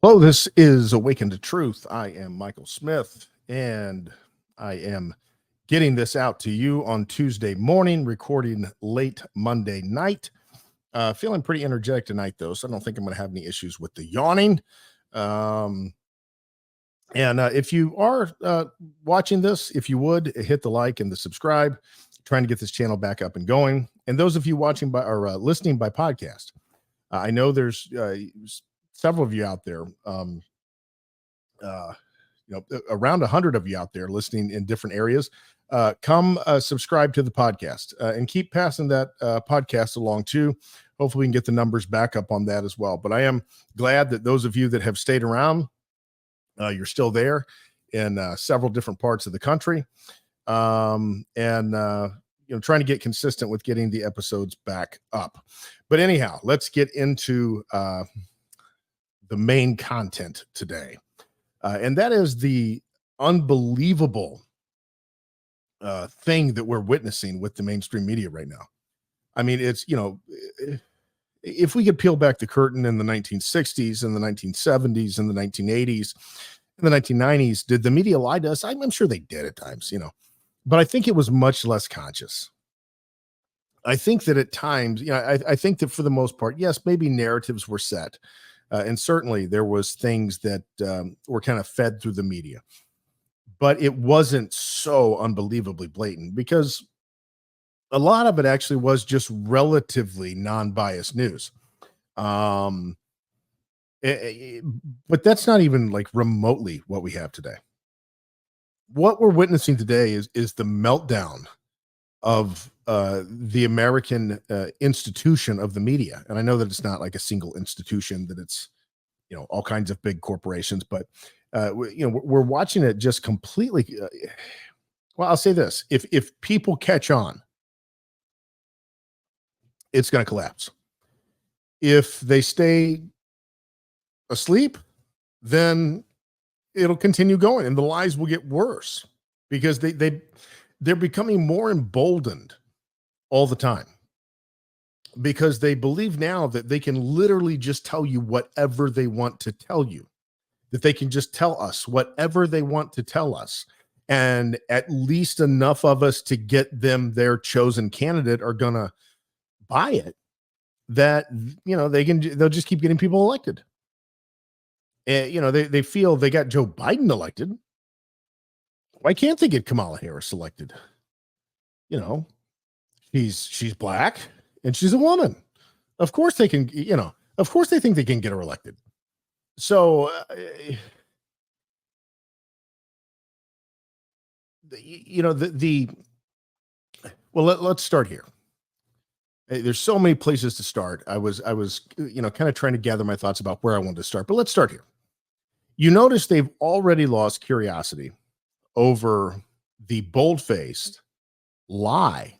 Hello, this is Awaken to Truth. I am Michael Smith, and I am getting this out to you on Tuesday morning, recording late Monday night. Feeling pretty energetic tonight, though, so I don't think I'm going to have any issues with the yawning. Um, and if you are watching this, if you would hit the like and the subscribe, trying to get this channel back up and going. And those of you watching by or listening by podcast, I know there's several of you out there. Uh, Around 100 of you out there listening in different areas. Come subscribe to the podcast and keep passing that podcast along too. Hopefully we can get the numbers back up on that as well. But I am glad that those of you that have stayed around, you're still there in several different parts of the country. Trying to get consistent with getting the episodes back up. But anyhow, let's get into the main content today. And that is the unbelievable thing that we're witnessing with the mainstream media right now. I mean, it's, if we could peel back the curtain in the 1960s and the 1970s and the 1980s and the 1990s, did the media lie to us? I'm sure they did at times, but I think it was much less conscious. I think that at times, I think that for the most part, yes, maybe narratives were set. And certainly there was things that were kind of fed through the media, but it wasn't so unbelievably blatant because a lot of it actually was just relatively non-biased news. But that's not even like remotely what we have today. What we're witnessing today is the meltdown of the American institution of the media. And I know that it's not like a single institution, that it's, all kinds of big corporations, but we're watching it just completely. Well, I'll say this. If people catch on, it's going to collapse. If they stay asleep, then it'll continue going and the lies will get worse because they're becoming more emboldened all the time because they believe now that they can literally just tell you whatever they want to tell you, that they can just tell us whatever they want to tell us. And at least enough of us to get them their chosen candidate are going to buy it, that, they'll just keep getting people elected. And, they feel they got Joe Biden elected. Why can't they get Kamala Harris elected? She's black and she's a woman. Of course they can, of course they think they can get her elected. So, let's start here. There's so many places to start. I was, kind of trying to gather my thoughts about where I wanted to start, but let's start here. You notice they've already lost curiosity over the bold-faced lie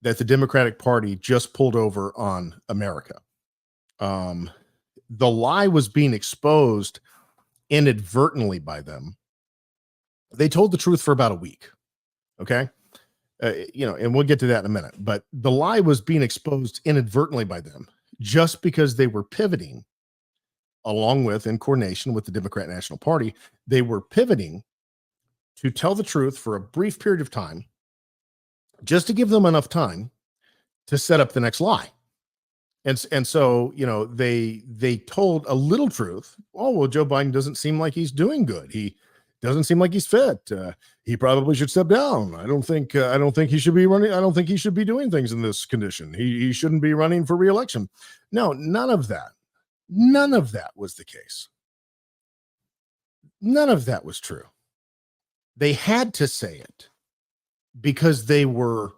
that the Democratic Party just pulled over on America. The lie was being exposed inadvertently by them. They told the truth for about a week. Okay. And we'll get to that in a minute, but the lie was being exposed inadvertently by them just because they were pivoting along with, in coordination with the Democrat National Party, they were pivoting to tell the truth for a brief period of time, just to give them enough time to set up the next lie. And so, they told a little truth. Oh, well, Joe Biden doesn't seem like he's doing good. He doesn't seem like he's fit. He probably should step down. I don't think he should be running. I don't think he should be doing things in this condition. He shouldn't be running for re-election. No, none of that was the case. None of that was true. They had to say it because they were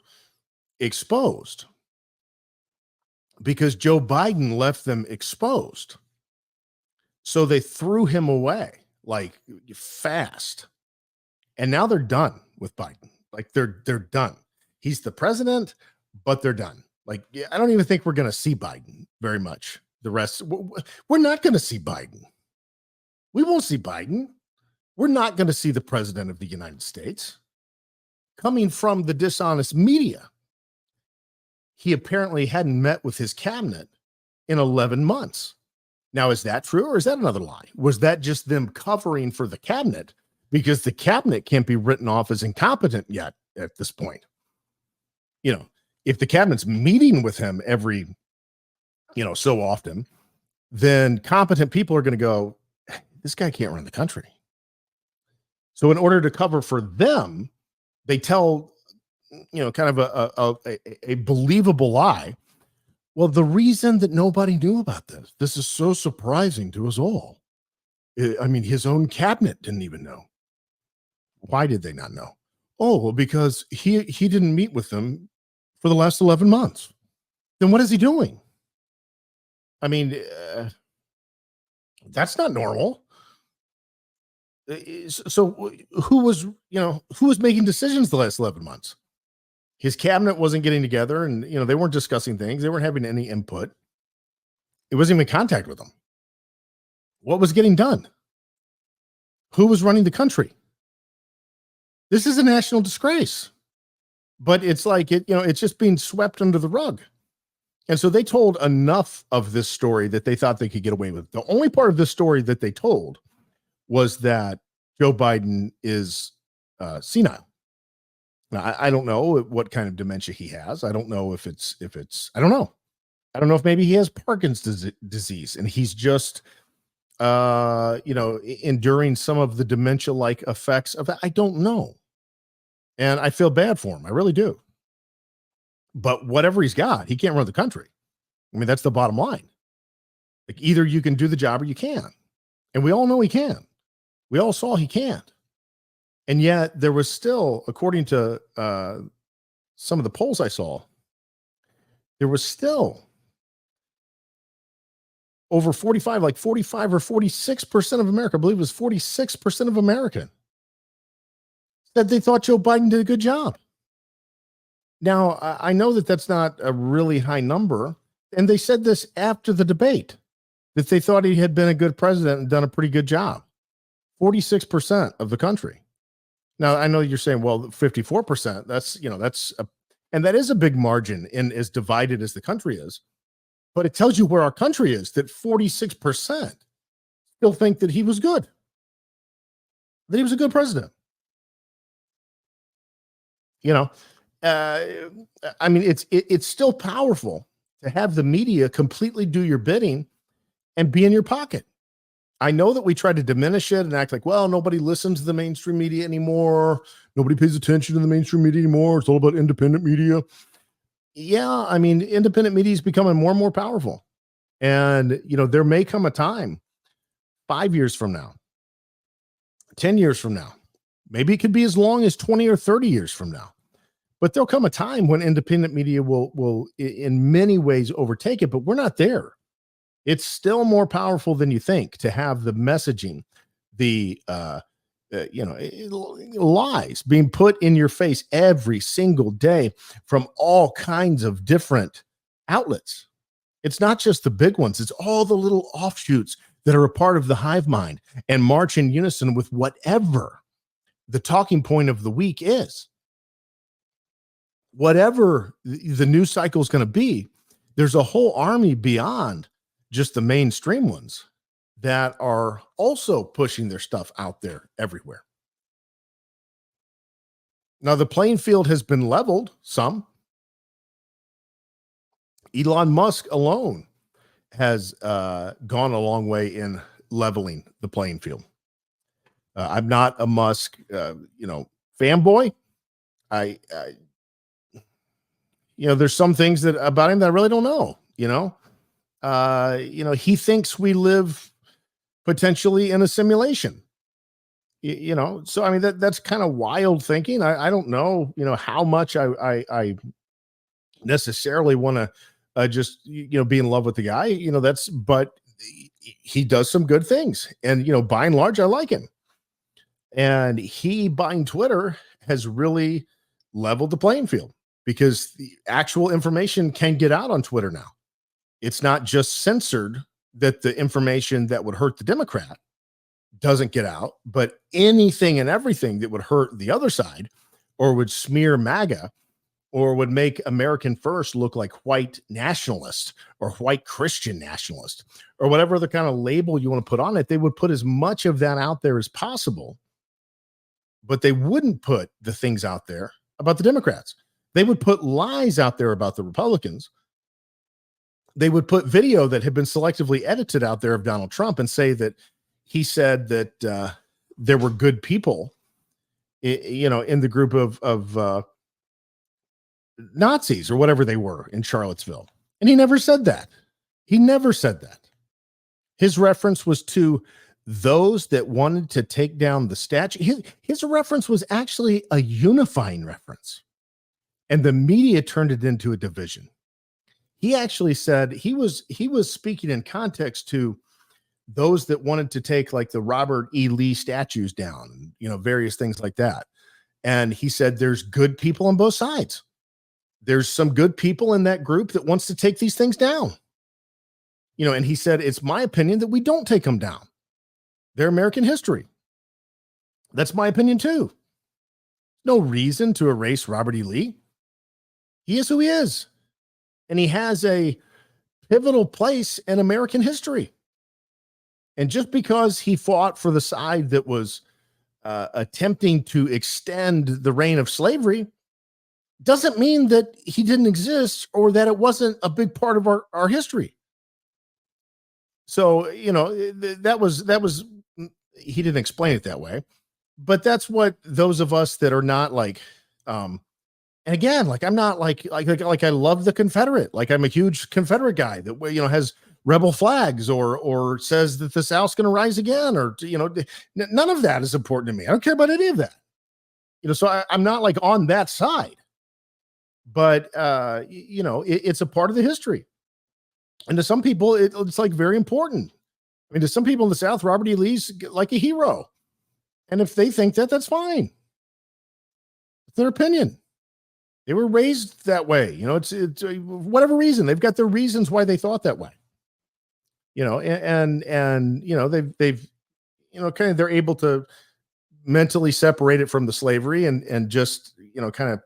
exposed, because Joe Biden left them exposed. So they threw him away like fast. And now they're done with Biden. Like they're done. He's the president, but they're done. Like, I don't even think we're going to see Biden very much. The rest, we're not going to see Biden. We won't see Biden. We're not going to see the president of the United States. Coming from the dishonest media, he apparently hadn't met with his cabinet in 11 months. Now, is that true or is that another lie? Was that just them covering for the cabinet because the cabinet can't be written off as incompetent yet at this point? If the cabinet's meeting with him every, so often, then competent people are going to go, this guy can't run the country. So in order to cover for them, they tell, kind of a believable lie. Well, the reason that nobody knew about this is so surprising to us all. I mean, his own cabinet didn't even know. Why did they not know? Oh, well, because he didn't meet with them for the last 11 months. Then what is he doing? I mean, that's not normal. So who was making decisions the last 11 months? His cabinet wasn't getting together and, they weren't discussing things. They weren't having any input. It wasn't even in contact with them. What was getting done? Who was running the country? This is a national disgrace, but it's like it's just being swept under the rug. And so they told enough of this story that they thought they could get away with. The only part of this story that they told was that Joe Biden is senile. Now, I don't know what kind of dementia he has. I don't know if it's, I don't know. I don't know if maybe he has Parkinson's disease and he's just, enduring some of the dementia-like effects of it. I don't know. And I feel bad for him. I really do. But whatever he's got, he can't run the country. I mean, that's the bottom line. Like either you can do the job or you can't. And we all know he can. We all saw he can't. And yet there was still, according to some of the polls I saw, there was still over 45 or 46% of America, I believe it was 46% of America, said they thought Joe Biden did a good job. Now, I know that that's not a really high number. And they said this after the debate, that they thought he had been a good president and done a pretty good job. 46% of the country. Now, I know you're saying, well, 54%, and that is a big margin in as divided as the country is. But it tells you where our country is, that 46% still think that he was good, that he was a good president. I mean, it's still powerful to have the media completely do your bidding and be in your pocket. I know that we try to diminish it and act like, well, nobody listens to the mainstream media anymore. Nobody pays attention to the mainstream media anymore. It's all about independent media. Yeah, I mean, independent media is becoming more and more powerful. And, there may come a time 5 years from now, 10 years from now, maybe it could be as long as 20 or 30 years from now. But there'll come a time when independent media will in many ways overtake it, but we're not there. It's still more powerful than you think to have the messaging, the lies being put in your face every single day from all kinds of different outlets. It's not just the big ones. It's all the little offshoots that are a part of the hive mind and march in unison with whatever the talking point of the week is. Whatever the news cycle is going to be, there's a whole army beyond just the mainstream ones that are also pushing their stuff out there everywhere. Now, the playing field has been leveled some. Elon Musk alone has gone a long way in leveling the playing field. I'm not a Musk, fanboy. There's some things that about him that I really don't know. He thinks we live potentially in a simulation. So I mean that's kind of wild thinking. I don't know, how much I necessarily want to just be in love with the guy. But he does some good things, and by and large, I like him. And he buying Twitter has really leveled the playing field because the actual information can get out on Twitter now. It's not just censored that the information that would hurt the Democrat doesn't get out, but anything and everything that would hurt the other side or would smear MAGA or would make American First look like white nationalist or white Christian nationalist or whatever other kind of label you want to put on it. They would put as much of that out there as possible, but they wouldn't put the things out there about the Democrats. They would put lies out there about the Republicans. They would put video that had been selectively edited out there of Donald Trump and say that he said that there were good people, in the group of Nazis or whatever they were in Charlottesville. And he never said that. He never said that. His reference was to those that wanted to take down the statue. His reference was actually a unifying reference. And the media turned it into a division. He actually said he was speaking in context to those that wanted to take like the Robert E. Lee statues down, various things like that. And he said there's good people on both sides. There's some good people in that group that wants to take these things down. And he said, it's my opinion that we don't take them down. They're American history. That's my opinion too. No reason to erase Robert E. Lee. He is who he is. And he has a pivotal place in American history. And just because he fought for the side that was attempting to extend the reign of slavery doesn't mean that he didn't exist or that it wasn't a big part of our history. So, that was, he didn't explain it that way, but that's what those of us that are not like, and again, like I'm not like I love the Confederate, like I'm a huge Confederate guy that, has rebel flags or says that the South's going to rise again, or, none of that is important to me. I don't care about any of that, so I'm not like on that side. But, it's a part of the history. And to some people, it's like very important. I mean, to some people in the South, Robert E. Lee's like a hero. And if they think that, that's fine. It's their opinion. They were raised that way. It's whatever reason. They've got their reasons why they thought that way. And they've kind of, they're able to mentally separate it from the slavery and just, kind of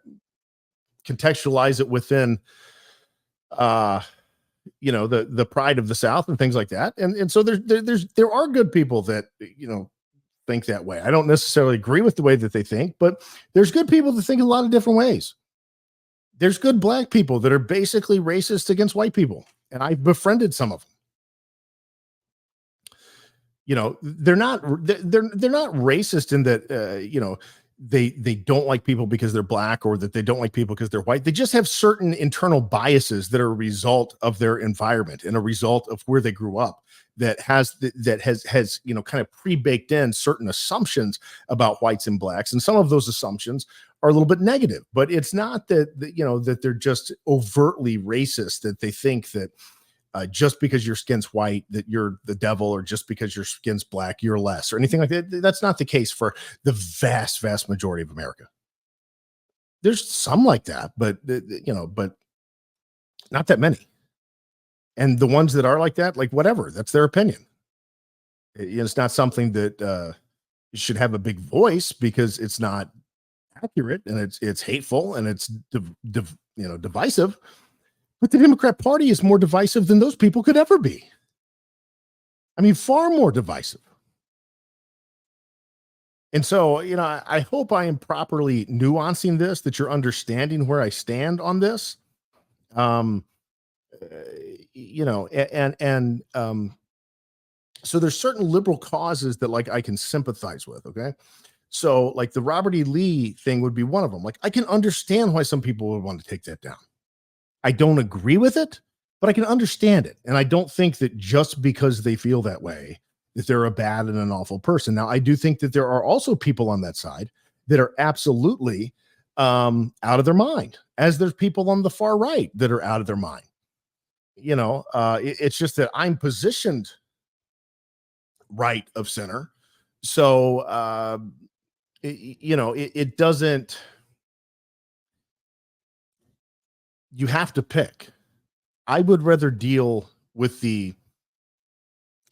contextualize it within the pride of the South and things like that. And so there are good people that think that way. I don't necessarily agree with the way that they think, but there's good people that think a lot of different ways. There's good Black people that are basically racist against white people, and I've befriended some of them. They're not racist in that they don't like people because they're Black, or that they don't like people because they're white. They just have certain internal biases that are a result of their environment and a result of where they grew up that has kind of pre-baked in certain assumptions about whites and Blacks. And some of those assumptions are a little bit negative, but it's not that they're just overtly racist, that they think that just because your skin's white that you're the devil, or just because your skin's Black you're less, or anything like that. That's not the case for the vast majority of America. There's some like that, but but not that many. And the ones that are like that, like whatever, that's their opinion. It's not something that should have a big voice, because it's not accurate, and it's hateful, and it's divisive. But the Democrat Party is more divisive than those people could ever be. I mean, far more divisive. And so, I hope I am properly nuancing this, that you're understanding where I stand on this. So there's certain liberal causes that like I can sympathize with. Okay. So like the Robert E. Lee thing would be one of them. Like I can understand why some people would want to take that down. I don't agree with it, but I can understand it. And I don't think that just because they feel that way, that they're a bad and an awful person. Now, I do think that there are also people on that side that are absolutely out of their mind, as there's people on the far right that are out of their mind. It's just that I'm positioned right of center. So, it doesn't, you have to pick. I would rather deal with the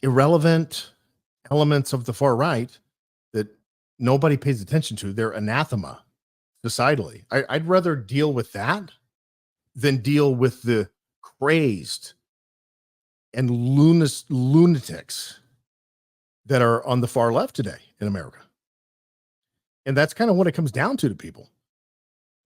irrelevant elements of the far right that nobody pays attention to. They're anathema societally. I'd rather deal with that than deal with the crazed and lunatics that are on the far left today in America. And that's kind of what it comes down to people.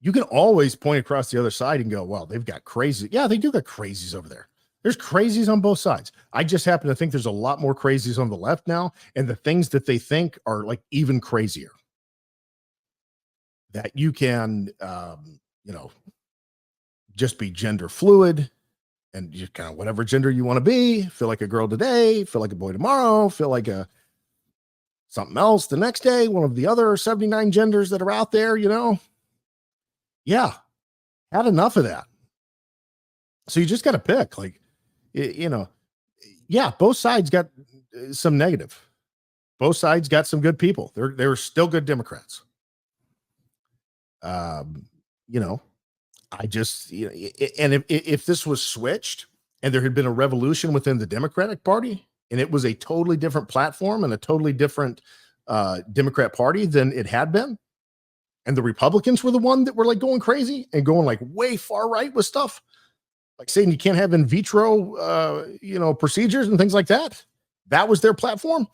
You can always point across the other side and go, well, they've got crazy. Yeah, they do got crazies over there. There's crazies on both sides. I just happen to think there's a lot more crazies on the left now. And the things that they think are like even crazier. That you can, just be gender fluid and just kind of whatever gender you want to be, feel like a girl today, feel like a boy tomorrow, feel like a something else the next day, one of the other 79 genders that are out there, Yeah, had enough of that. So you just got to pick, like, yeah, both sides got some negative. Both sides got some good people. They're still good Democrats. Um, you know, I just, and if this was switched and there had been a revolution within the Democratic Party and it was a totally different platform and a totally different Democrat Party than it had been, and the Republicans were the one that were like going crazy and going like way far right with stuff, like saying you can't have in vitro, procedures and things like that. That was their platform.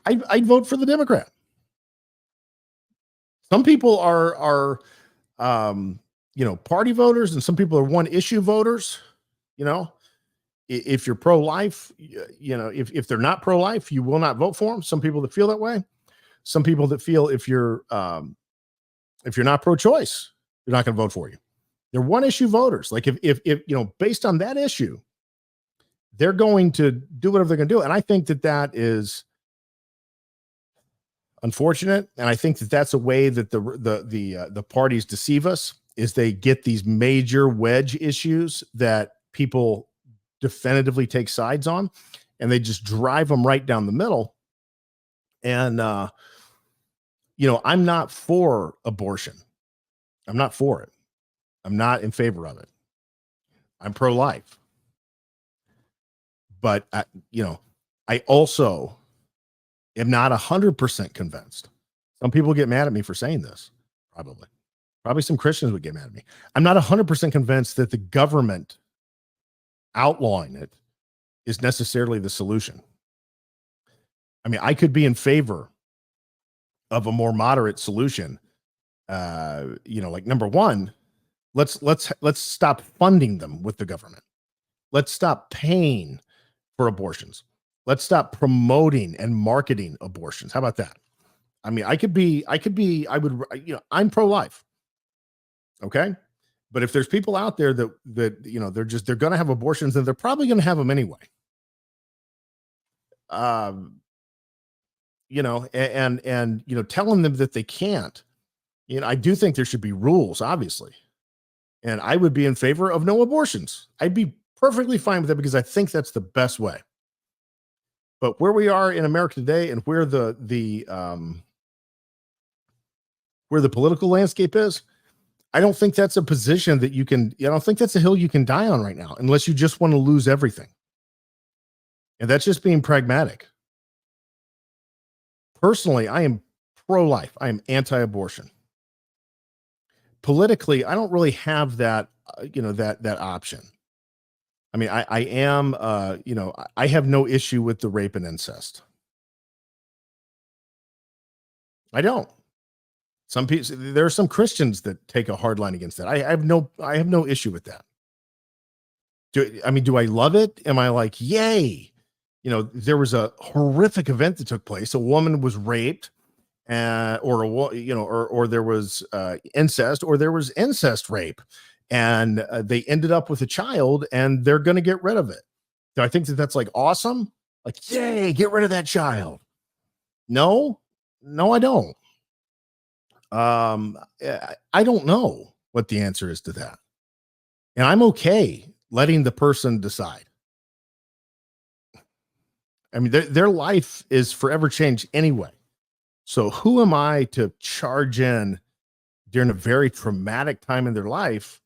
I'd vote for the Democrat. Some people are party voters, and some people are one issue voters. If you're pro-life, if they're not pro-life, you will not vote for them. Some people that feel that way. Some people that feel if you're not pro-choice, they're not going to vote for you. They're one issue voters. Like if based on that issue, they're going to do whatever they're going to do. And I think that is unfortunate. And I think that that's a way that the parties deceive us, is they get these major wedge issues that people definitively take sides on, and they just drive them right down the middle. And, I'm not for abortion. I'm not for it. I'm not in favor of it. I'm pro-life. But, I also am not 100% convinced. Some people get mad at me for saying this, Probably some Christians would get mad at me. I'm not 100% convinced that the government outlawing it is necessarily the solution. I mean, I could be in favor of a more moderate solution. Like number one, let's stop funding them with the government. Let's stop paying for abortions. Let's stop promoting and marketing abortions. How about that? I mean, I'm pro-life. Okay. But if there's people out there that they're going to have abortions, and they're probably going to have them anyway. And telling them that they can't, I do think there should be rules, obviously. And I would be in favor of no abortions. I'd be perfectly fine with that because I think that's the best way. But where we are in America today, and where the political landscape is, I don't think that's a position that I don't think that's a hill you can die on right now, unless you just want to lose everything. And that's just being pragmatic. Personally, I am pro-life. I am anti-abortion. Politically, I don't really have that, that option. I mean, I am, I have no issue with the rape and incest. I don't. Some people, there are some Christians that take a hard line against that. I have no issue with that. Do I love it? Am I like, yay? There was a horrific event that took place. A woman was raped, or there was incest, or there was incest rape, and they ended up with a child, and they're going to get rid of it. Do I think that that's like awesome? Like, yay, get rid of that child. No, I don't. I don't know what the answer is to that. And I'm okay letting the person decide. I mean, their life is forever changed anyway. So who am I to charge in during a very traumatic time in their life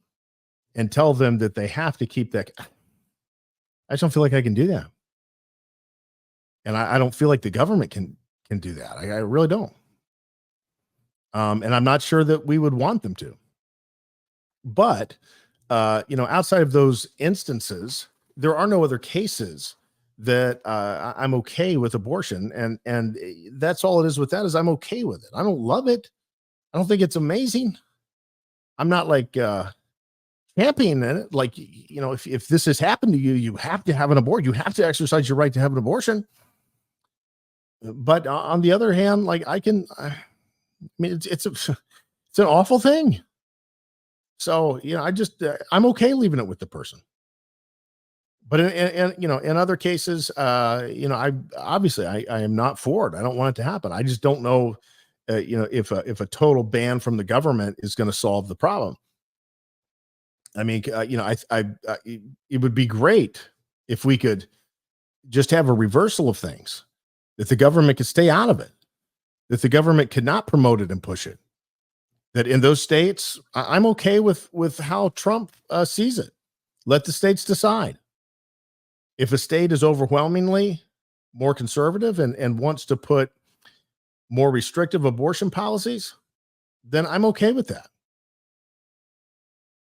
and tell them that they have to keep that? I just don't feel like I can do that. And I don't feel like the government can do that. I really don't. And I'm not sure that we would want them to. But outside of those instances, there are no other cases that I'm okay with abortion, and that's all it is with that is I'm okay with it. I don't love it. I don't think it's amazing. I'm not like championing it. Like if this has happened to you, you have to have an abortion. You have to exercise your right to have an abortion. But on the other hand, like I mean, it's an awful thing. So I'm okay leaving it with the person. But in other cases, I obviously I am not for it. I don't want it to happen. I just don't know, if a total ban from the government is going to solve the problem. I mean, it would be great if we could just have a reversal of things, that the government could stay out of it, that the government could not promote it and push it. That in those states, I'm okay with how Trump sees it. Let the states decide. If a state is overwhelmingly more conservative and wants to put more restrictive abortion policies, then I'm okay with that.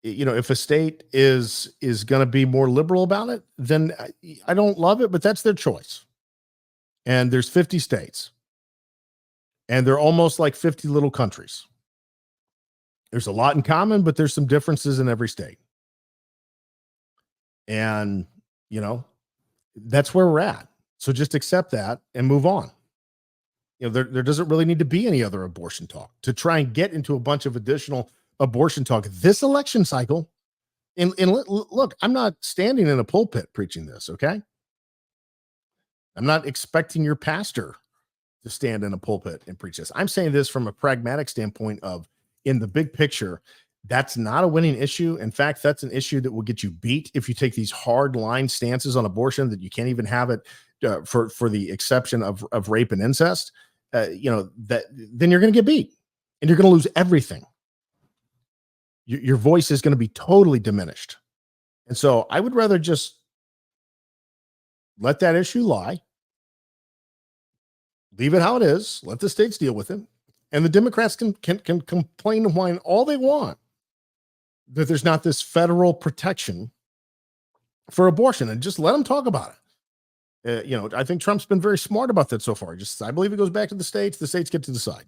If a state is going to be more liberal about it, then I don't love it, but that's their choice. And there's 50 states, and they're almost like 50 little countries. There's a lot in common, but there's some differences in every state. And, that's where we're at. So just accept that and move on. There doesn't really need to be any other abortion talk to try and get into a bunch of additional abortion talk this election cycle. And look, I'm not standing in a pulpit preaching this, okay? I'm not expecting your pastor to stand in a pulpit and preach this. I'm saying this from a pragmatic standpoint of, in the big picture, that's not a winning issue. In fact, that's an issue that will get you beat if you take these hard line stances on abortion, that you can't even have it for the exception of rape and incest. That then you're going to get beat and you're going to lose everything. Your voice is going to be totally diminished. And so I would rather just let that issue lie, leave it how it is, let the states deal with it. And the Democrats can complain and whine all they want that there's not this federal protection for abortion, and just let them talk about it. I think Trump's been very smart about that so far. I believe it goes back to the states. The states get to decide.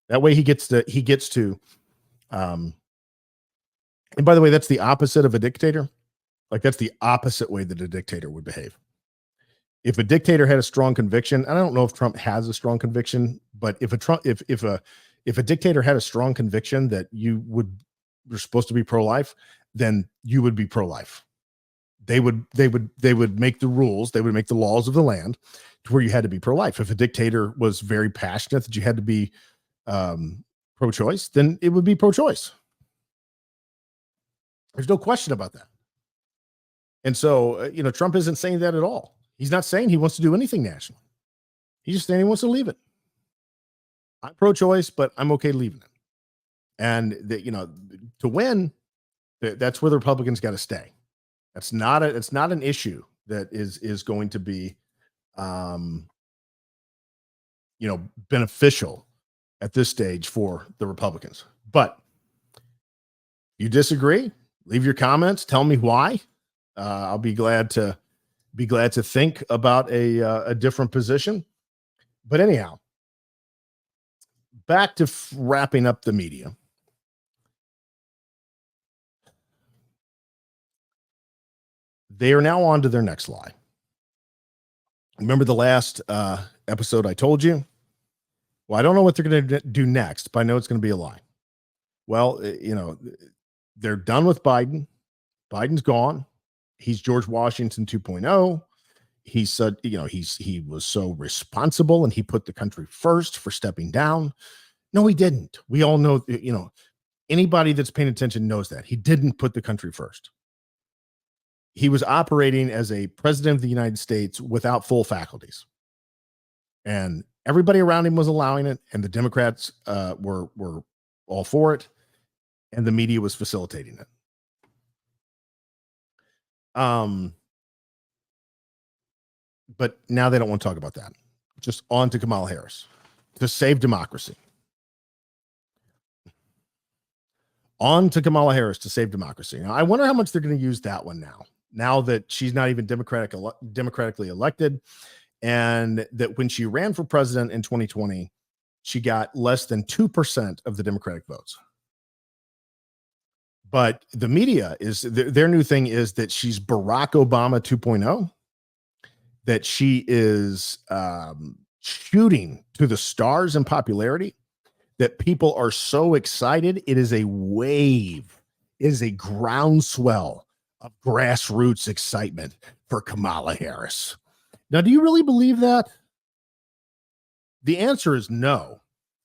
That way he gets to, and by the way, that's the opposite of a dictator. Like, that's the opposite way that a dictator would behave. If a dictator had a strong conviction, I don't know if Trump has a strong conviction, but if a dictator had a strong conviction that you're supposed to be pro-life, then you would be pro-life. They would make the rules, they would make the laws of the land to where you had to be pro-life. If a dictator was very passionate that you had to be pro-choice, then it would be pro-choice. There's no question about that. And so, Trump isn't saying that at all. He's not saying he wants to do anything national. He's just saying he wants to leave it. I'm pro-choice, but I'm okay leaving it. And to win, that's where the Republicans got to stay. It's not an issue that is going to be, beneficial at this stage for the Republicans. But you disagree? Leave your comments. Tell me why. I'll be glad to think about a different position. But anyhow, back to wrapping up the media. They are now on to their next lie. Remember the last episode I told you? Well, I don't know what they're going to do next, but I know it's going to be a lie. Well, they're done with Biden. Biden's gone. He's George Washington 2.0. He said, he was so responsible and he put the country first for stepping down. No, he didn't. We all know, anybody that's paying attention knows that he didn't put the country first. He was operating as a president of the United States without full faculties. And everybody around him was allowing it. And the Democrats were all for it. And the media was facilitating it. But now they don't want to talk about that. Just on to Kamala Harris to save democracy. On to Kamala Harris to save democracy. Now, I wonder how much they're going to use that one now that she's not even democratically elected, and that when she ran for president in 2020, she got less than 2% of the Democratic votes. But the media is their new thing is that she's Barack Obama 2.0, that she is shooting to the stars in popularity, that people are so excited. It is a wave, it is a groundswell of grassroots excitement for Kamala Harris. Now, do you really believe that? The answer is no,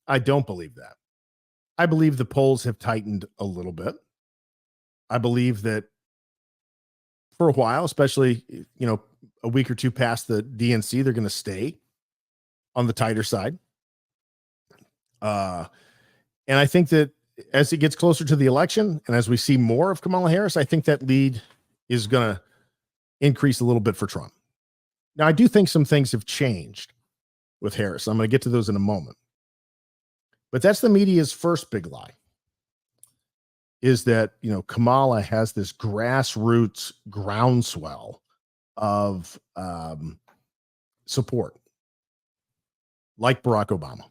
I don't believe that. I believe the polls have tightened a little bit. I believe that for a while, especially, a week or two past the DNC, they're going to stay on the tighter side. And I think that as it gets closer to the election and as we see more of Kamala Harris, I think that lead is going to increase a little bit for Trump. Now, I do think some things have changed with Harris. I'm going to get to those in a moment. But that's the media's first big lie, is that, Kamala has this grassroots groundswell of support, like Barack Obama.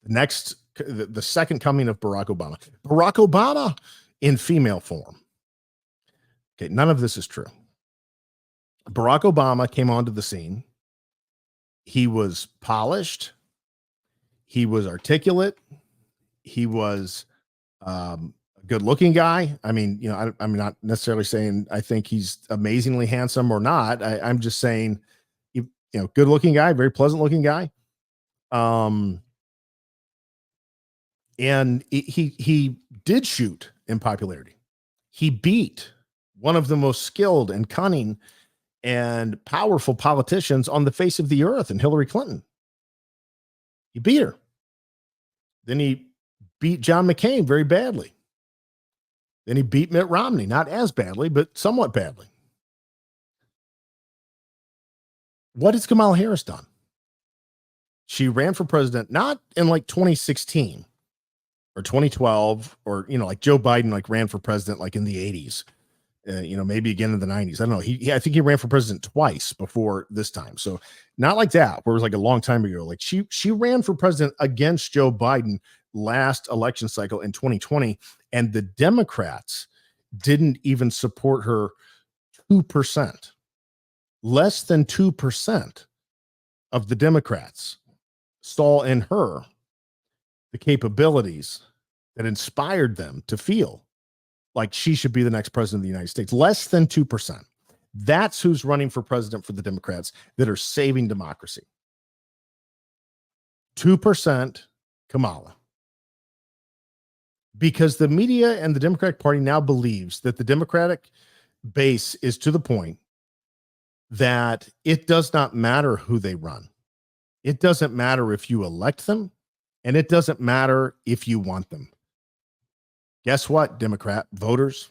The second coming of Barack Obama in female form. Okay, none of this is true. Barack Obama came onto the scene. He was polished. He was articulate. He was a good-looking guy. I mean, I'm not necessarily saying I think he's amazingly handsome or not. I'm just saying, good-looking guy, very pleasant-looking guy. And he did shoot in popularity. He beat one of the most skilled and cunning and powerful politicians on the face of the earth, and Hillary Clinton. He beat her. Then he beat John McCain very badly. Then he beat Mitt Romney, not as badly, but somewhat badly. What has Kamala Harris done? She ran for president not in like 2016 or 2012 or, like Joe Biden ran for president like in the 80s. Maybe again in the 90s. I don't know. I think he ran for president twice before this time. So not like that, where it was like a long time ago. Like she ran for president against Joe Biden last election cycle in 2020, and the Democrats didn't even support her 2%. Less than 2% of the Democrats saw in her the capabilities that inspired them to feel like she should be the next president of the United States. Less than 2%. That's who's running for president for the Democrats that are saving democracy. 2% Kamala. Because the media and the Democratic Party now believes that the Democratic base is to the point that it does not matter who they run. It doesn't matter if you elect them, and it doesn't matter if you want them. Guess what, Democrat voters?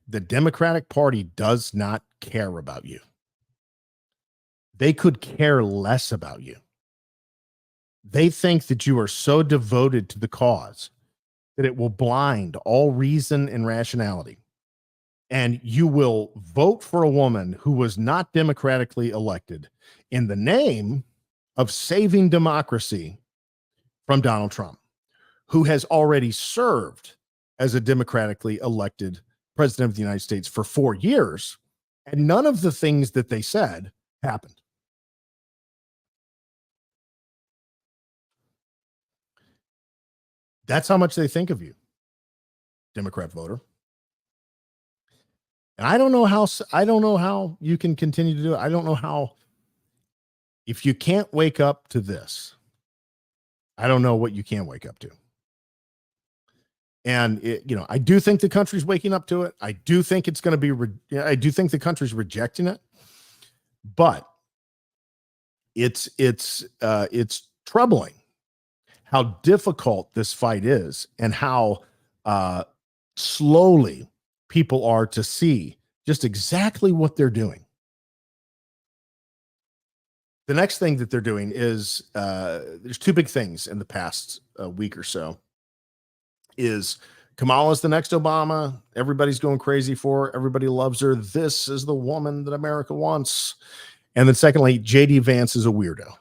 The Democratic Party does not care about you. They could care less about you. They think that you are so devoted to the cause that it will blind all reason and rationality. And you will vote for a woman who was not democratically elected in the name of saving democracy from Donald Trump, who has already served as a democratically elected president of the United States for 4 years, and none of the things that they said happened. That's how much they think of you, Democrat voter. And I don't know how you can continue to do it. I don't know how, if you can't wake up to this, I don't know what you can wake up to. And I do think the country's waking up to it. I do think it's going to be, I do think the country's rejecting it, but it's troubling how difficult this fight is and how slowly people are to see just exactly what they're doing. The next thing that they're doing is there's two big things in the past week or so, is Kamala's the next Obama. Everybody's going crazy for her. Everybody loves her. This is the woman that America wants. And then secondly, JD Vance is a weirdo.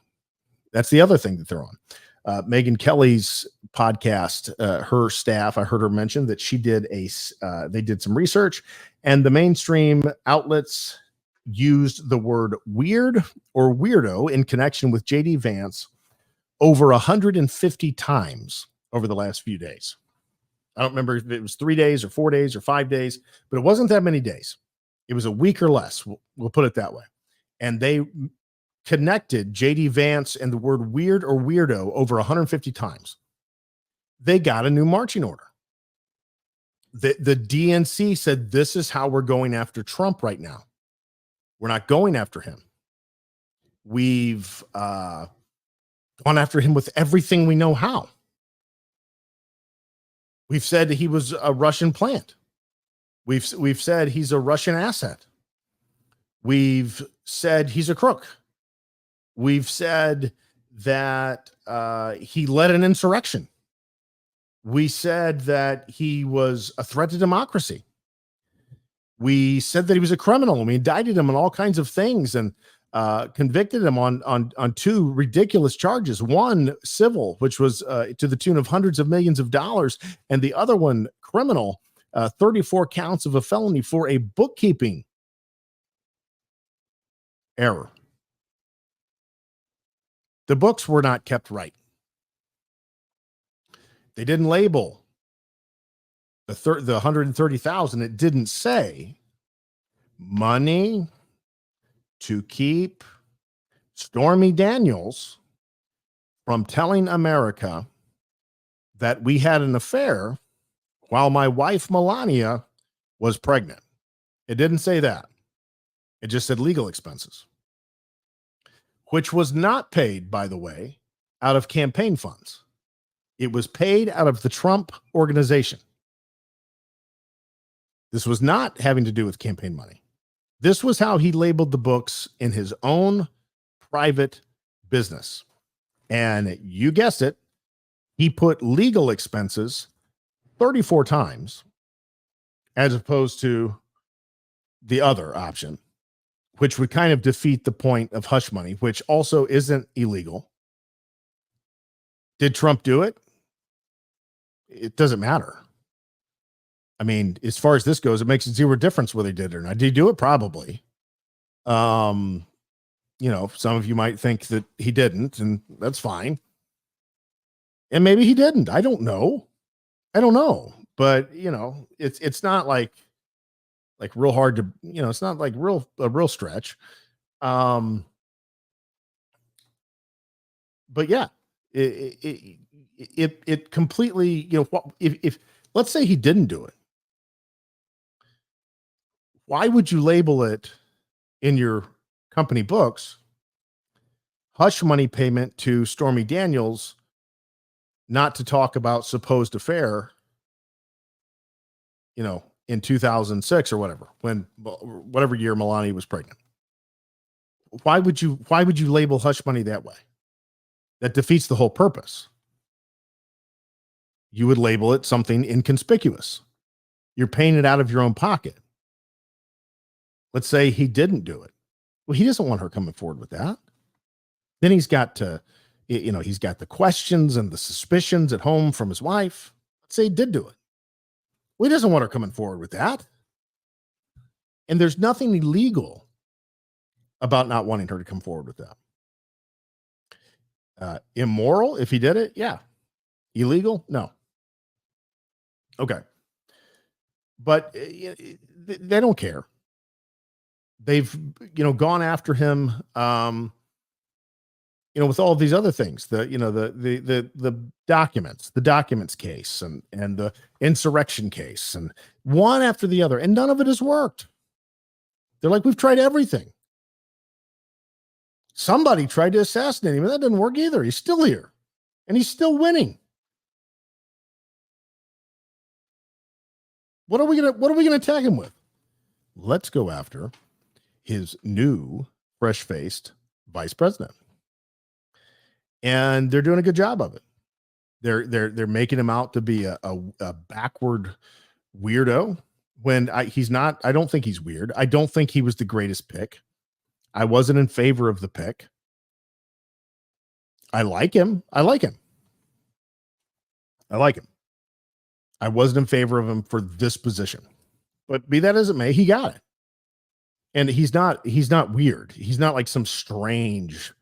That's the other thing that they're on. Megyn Kelly's podcast, her staff, I heard her mention that they did some research, and the mainstream outlets used the word weird or weirdo in connection with JD Vance over 150 times over the last few days. I don't remember if it was 3 days or 4 days or 5 days, but it wasn't that many days. It was a week or less. We'll put it that way. And they connected JD Vance and the word weird or weirdo over 150 times. They got a new marching order. The DNC said, this is how we're going after Trump right now. We're not going after him. We've gone after him with everything we know how. We've said he was a Russian plant. We've said he's a Russian asset. We've said he's a crook. We've said that he led an insurrection. We said that he was a threat to democracy. We said that he was a criminal, and we indicted him on all kinds of things and convicted him on two ridiculous charges. One civil, which was to the tune of hundreds of millions of dollars, and the other one criminal, 34 counts of a felony for a bookkeeping error. The books were not kept right. They didn't label the 130,000. It didn't say money to keep Stormy Daniels from telling America that we had an affair while my wife Melania was pregnant. It didn't say that. It just said legal expenses, which was not paid, by the way, out of campaign funds. It was paid out of the Trump organization. This was not having to do with campaign money. This was how he labeled the books in his own private business. And you guessed it, he put legal expenses 34 times as opposed to the other option, which would kind of defeat the point of hush money, which also isn't illegal. Did Trump do it? It doesn't matter. I mean, as far as this goes, it makes zero difference whether he did it or not. Did he do it? Probably. Some of you might think that he didn't, and that's fine. And maybe he didn't. I don't know. But it's not like real hard to, it's not like a real stretch. But yeah, it completely, if let's say he didn't do it, why would you label it in your company books hush money payment to Stormy Daniels, not to talk about supposed affair, in 2006 or whatever year Melania was pregnant? Why would you label hush money that way? That defeats the whole purpose. You would label it something inconspicuous. You're paying it out of your own pocket. Let's say he didn't do it. Well, he doesn't want her coming forward with that. Then he's got he's got the questions and the suspicions at home from his wife. Let's say he did do it. Well, he doesn't want her coming forward with that. And there's nothing illegal about not wanting her to come forward with that. Immoral if he did it? Yeah. Illegal? No. Okay. But they don't care. They've, gone after him, with all of these other things, the documents case and the insurrection case, and one after the other, and none of it has worked. They're like, we've tried everything. Somebody tried to assassinate him, and that didn't work either. He's still here, and he's still winning. What are we gonna attack him with? Let's go after his new fresh-faced vice president. And they're doing a good job of it. They're making him out to be a backward weirdo when he's not. I don't think he's weird. I don't think he was the greatest pick. I wasn't in favor of the pick. I like him. I like him. I like him. I wasn't in favor of him for this position. But be that as it may, he got it. And he's not weird. He's not like some strange,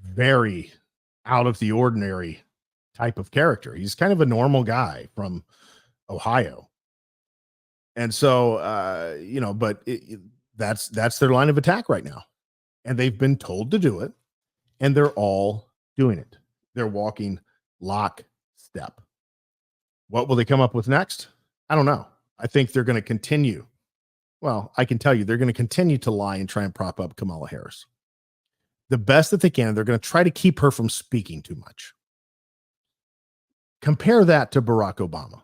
very out of the ordinary type of character. He's kind of a normal guy from Ohio. And so but that's their line of attack right now. And they've been told to do it, and they're all doing it. They're walking lockstep. What will they come up with next? I don't know. I think they're going to continue. Well, I can tell you, they're going to continue to lie and try and prop up Kamala Harris. The best that they can. They're going to try to keep her from speaking too much. Compare that to Barack Obama.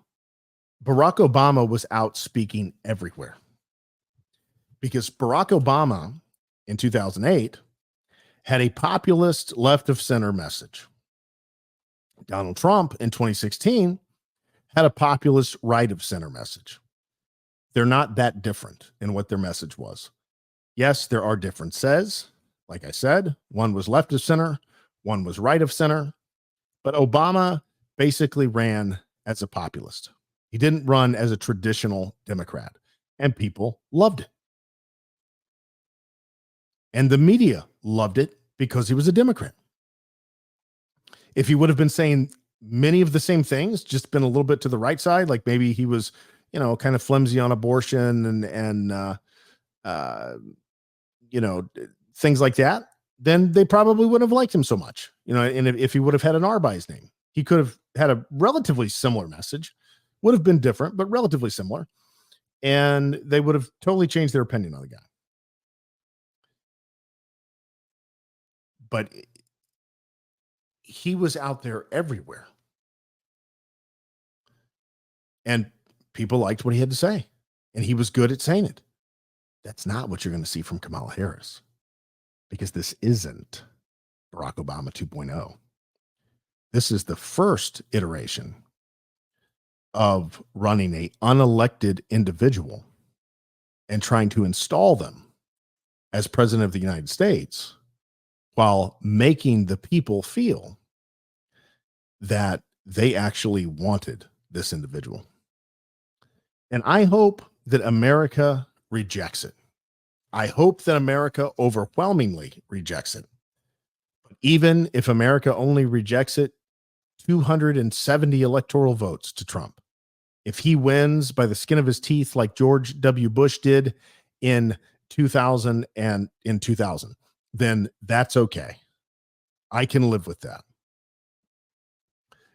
Barack Obama was out speaking everywhere. Because Barack Obama in 2008 had a populist left of center message. Donald Trump in 2016 had a populist right of center message. They're not that different in what their message was. Yes, there are differences. Like I said, one was left of center, one was right of center. But Obama basically ran as a populist. He didn't run as a traditional Democrat, and people loved it. And the media loved it because he was a Democrat. If he would have been saying many of the same things, just been a little bit to the right side, like maybe he was, kind of flimsy on abortion and things like that, then they probably wouldn't have liked him so much. And if he would have had an R by his name, he could have had a relatively similar message, would have been different, but relatively similar. And they would have totally changed their opinion on the guy. But he was out there everywhere. And people liked what he had to say. And he was good at saying it. That's not what you're going to see from Kamala Harris. Because this isn't Barack Obama 2.0. This is the first iteration of running an unelected individual and trying to install them as president of the United States while making the people feel that they actually wanted this individual. And I hope that America rejects it. I hope that America overwhelmingly rejects it. But even if America only rejects it, 270 electoral votes to Trump. If he wins by the skin of his teeth like George W. Bush did in 2000, then that's okay. I can live with that.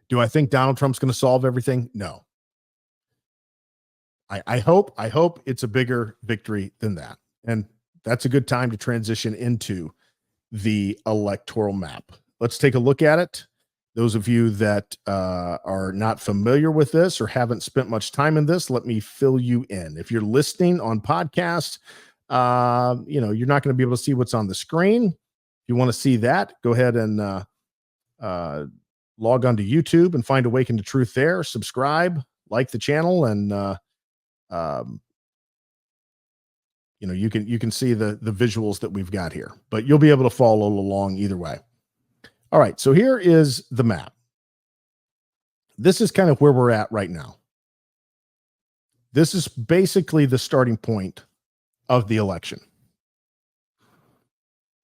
Do I think Donald Trump's going to solve everything? No. I hope it's a bigger victory than that. And that's a good time to transition into the electoral map. Let's take a look at it. Those of you that are not familiar with this or haven't spent much time in this, let me fill you in. If you're listening on podcast, you're not going to be able to see what's on the screen. If you want to see that, go ahead and log on to YouTube and find Awaken to Truth there. Subscribe, like the channel, and you can see the visuals that we've got here. But you'll be able to follow along either way. All right, so here is the map. This is kind of where we're at right now. This is basically the starting point of the election.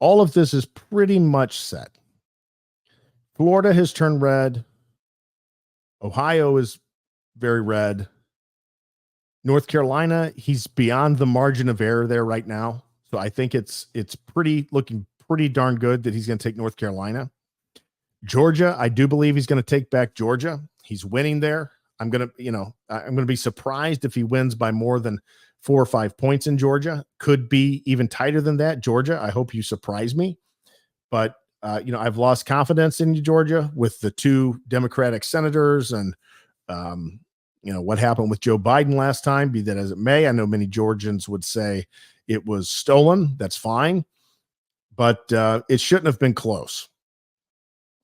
All of this is pretty much set. Florida has turned red. Ohio is very red. North Carolina, he's beyond the margin of error there right now. So I think it's looking pretty darn good that he's going to take North Carolina. Georgia, I do believe he's going to take back Georgia. He's winning there. I'm going to be surprised if he wins by more than 4 or 5 points in Georgia. Could be even tighter than that. Georgia, I hope you surprise me. But, I've lost confidence in Georgia with the 2 Democratic senators and, what happened with Joe Biden last time, be that as it may. I know many Georgians would say it was stolen. That's fine. But it shouldn't have been close.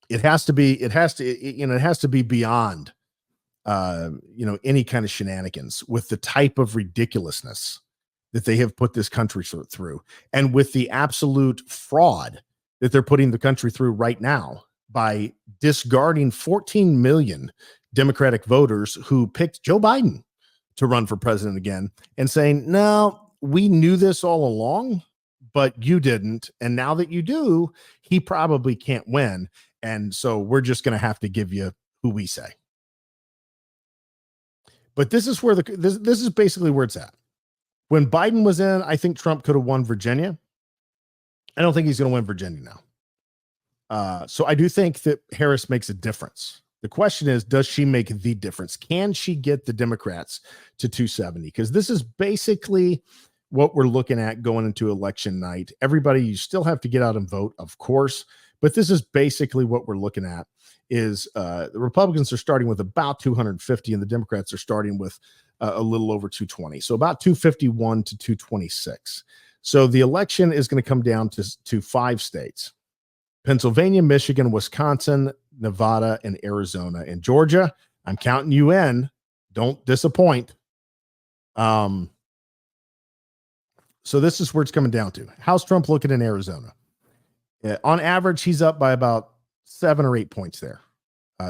It has to be, it has to be beyond any kind of shenanigans with the type of ridiculousness that they have put this country through, and with the absolute fraud that they're putting the country through right now by discarding 14 million Democratic voters who picked Joe Biden to run for president again and saying, no, we knew this all along, but you didn't. And now that you do, he probably can't win. And so we're just going to have to give you who we say. But this is where this is basically where it's at. When Biden was in, I think Trump could have won Virginia. I don't think he's going to win Virginia now. So I do think that Harris makes a difference. The question is, does she make the difference? Can she get the Democrats to 270? Because this is basically what we're looking at going into election night. Everybody, you still have to get out and vote, of course, but this is basically what we're looking at. Is the Republicans are starting with about 250 and the Democrats are starting with a little over 220. So about 251 to 226. So the election is going to come down to 5 states: Pennsylvania, Michigan, Wisconsin, Nevada, and Arizona. And Georgia, I'm counting you in. Don't disappoint. So this is where it's coming down to. How's Trump looking in Arizona? On average, he's up by about 7 or 8 points there.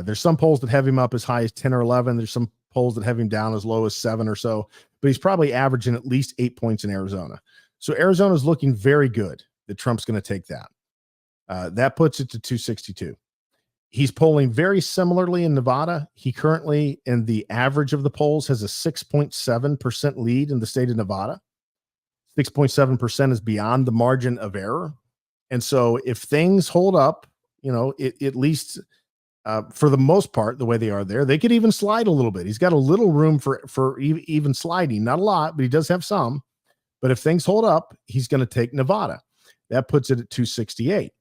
There's some polls that have him up as high as 10 or 11. There's some polls that have him down as low as 7 or so, but he's probably averaging at least 8 points in Arizona. So Arizona is looking very good that Trump's going to take that. That puts it to 262. He's polling very similarly in Nevada. He currently, in the average of the polls, has a 6.7% lead in the state of Nevada. 6.7% is beyond the margin of error. And so if things hold up, at least for the most part, the way they are there, they could even slide a little bit. He's got a little room for even sliding, not a lot, but he does have some. But if things hold up, he's going to take Nevada. That puts it at 268.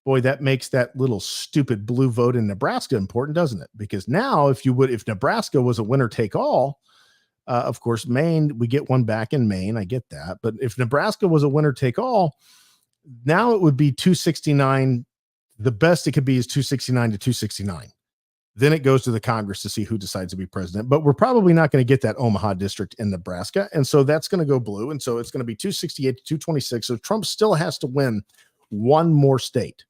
Boy, that makes that little stupid blue vote in Nebraska important, doesn't it? Because now if Nebraska was a winner take all, of course, Maine, we get one back in Maine. I get that. But if Nebraska was a winner take all, now it would be 269. The best it could be is 269 to 269. Then it goes to the Congress to see who decides to be president. But we're probably not going to get that Omaha district in Nebraska. And so that's going to go blue. And so it's going to be 268 to 226. So Trump still has to win one more state.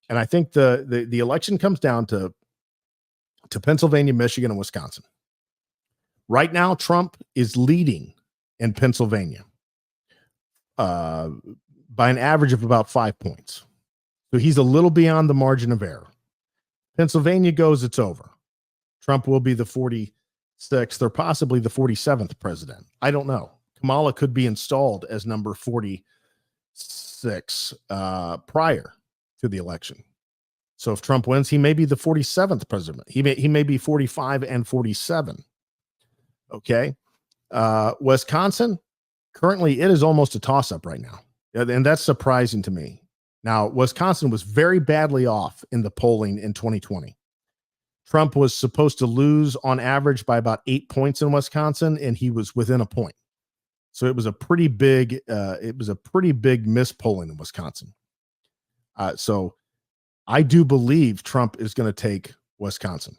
And I think the election comes down to Pennsylvania, Michigan, and Wisconsin. Right now, Trump is leading in Pennsylvania by an average of about 5 points. So he's a little beyond the margin of error. Pennsylvania goes, it's over. Trump will be the 46th or possibly the 47th president. I don't know. Kamala could be installed as number 46 prior to the election. So if Trump wins, he may be the 47th president. He may be 45 and 47. Okay. Wisconsin, currently it is almost a toss-up right now. And that's surprising to me. Now, Wisconsin was very badly off in the polling in 2020. Trump was supposed to lose on average by about 8 points in Wisconsin, and he was within a point. So it was a pretty big mispolling in Wisconsin. So I do believe Trump is going to take Wisconsin.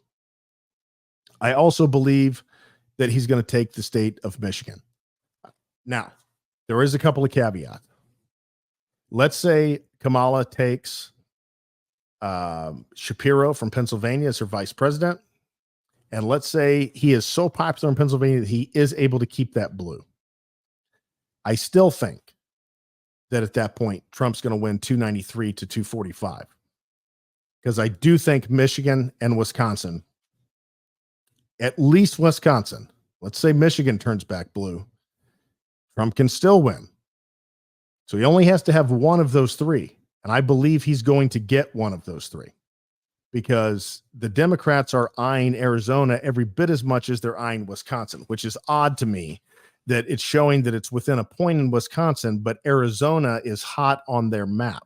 I also believe that he's going to take the state of Michigan. Now, there is a couple of caveats. Let's say Kamala takes Shapiro from Pennsylvania as her vice president. And let's say he is so popular in Pennsylvania that he is able to keep that blue. I still think that at that point, Trump's going to win 293 to 245. Because I do think Michigan and Wisconsin, at least Wisconsin, let's say Michigan turns back blue, Trump can still win. So he only has to have one of those three. And I believe he's going to get one of those three because the Democrats are eyeing Arizona every bit as much as they're eyeing Wisconsin, which is odd to me that it's showing that it's within a point in Wisconsin, but Arizona is hot on their map.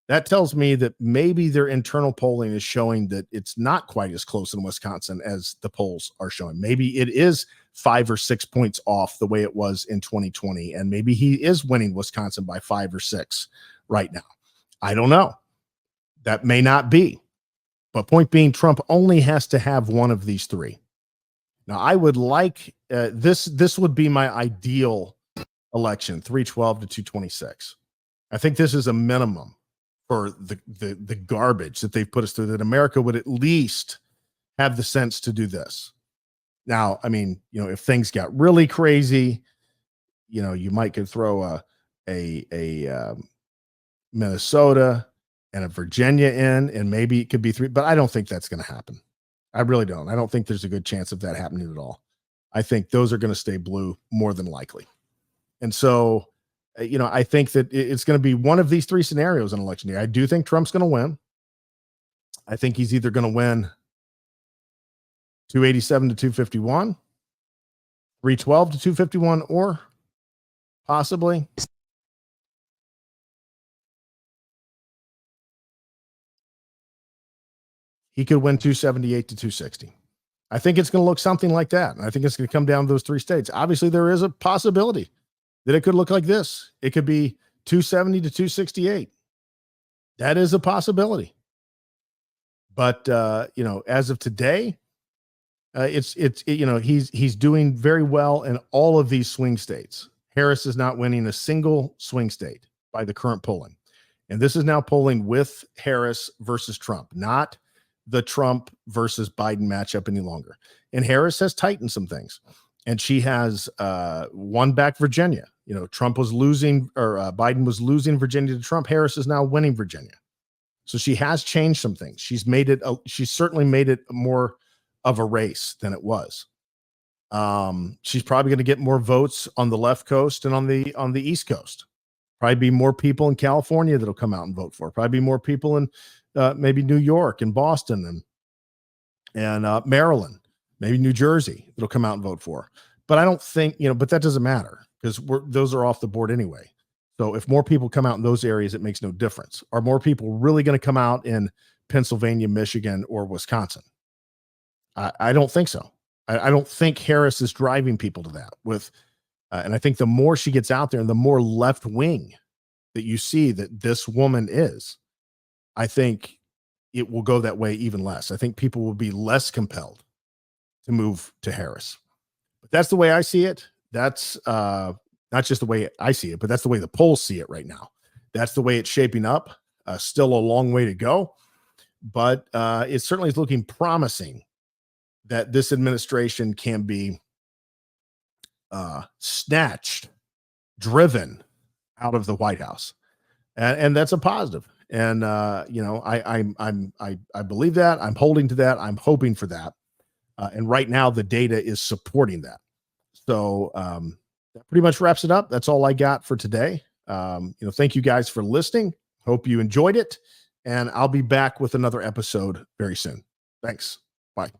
That tells me that maybe their internal polling is showing that it's not quite as close in Wisconsin as the polls are showing. Maybe it is 5 or 6 points off the way it was in 2020. And maybe he is winning Wisconsin by 5 or 6 right now. I don't know. That may not be. But point being, Trump only has to have one of these three. Now, I would like this would be my ideal election, 312 to 226. I think this is a minimum for the garbage that they've put us through, that America would at least have the sense to do this. Now, I mean, if things got really crazy, you might could throw a Minnesota and a Virginia in, and maybe it could be three, but I don't think that's going to happen. I really don't. I don't think there's a good chance of that happening at all. I think those are going to stay blue more than likely. And so, I think that it's going to be one of these three scenarios in election year. I do think Trump's going to win. I think he's either going to win 287 to 251, 312 to 251, or possibly he could win 278 to 260. I think it's going to look something like that. And I think it's going to come down to those three states. Obviously, there is a possibility that it could look like this. It could be 270 to 268. That is a possibility. But, as of today, he's doing very well in all of these swing states. Harris is not winning a single swing state by the current polling. And this is now polling with Harris versus Trump, not the Trump versus Biden matchup any longer. And Harris has tightened some things, and she has won back Virginia. Trump was losing, or Biden was losing Virginia to Trump. Harris is now winning Virginia. So she has changed some things. She's certainly made it more of a race than it was. She's probably going to get more votes on the left coast and on the East Coast. Probably be more people in California that'll come out and vote for her. Probably be more people in maybe New York and Boston and Maryland, maybe New Jersey that'll come out and vote for her. But I don't think, but that doesn't matter, because those are off the board anyway. So if more people come out in those areas, it makes no difference. Are more people really going to come out in Pennsylvania, Michigan, or Wisconsin? I don't think so. I don't think Harris is driving people to that and I think the more she gets out there and the more left wing that you see that this woman is, I think it will go that way even less. I think people will be less compelled to move to Harris. But that's the way I see it. That's not just the way I see it, but that's the way the polls see it right now. That's the way it's shaping up. Still a long way to go, but it certainly is looking promising that this administration can be snatched, driven out of the White House, and that's a positive. And I believe that. I'm holding to that. I'm hoping for that. And right now, the data is supporting that. So that pretty much wraps it up. That's all I got for today. Thank you guys for listening. Hope you enjoyed it, and I'll be back with another episode very soon. Thanks. Bye.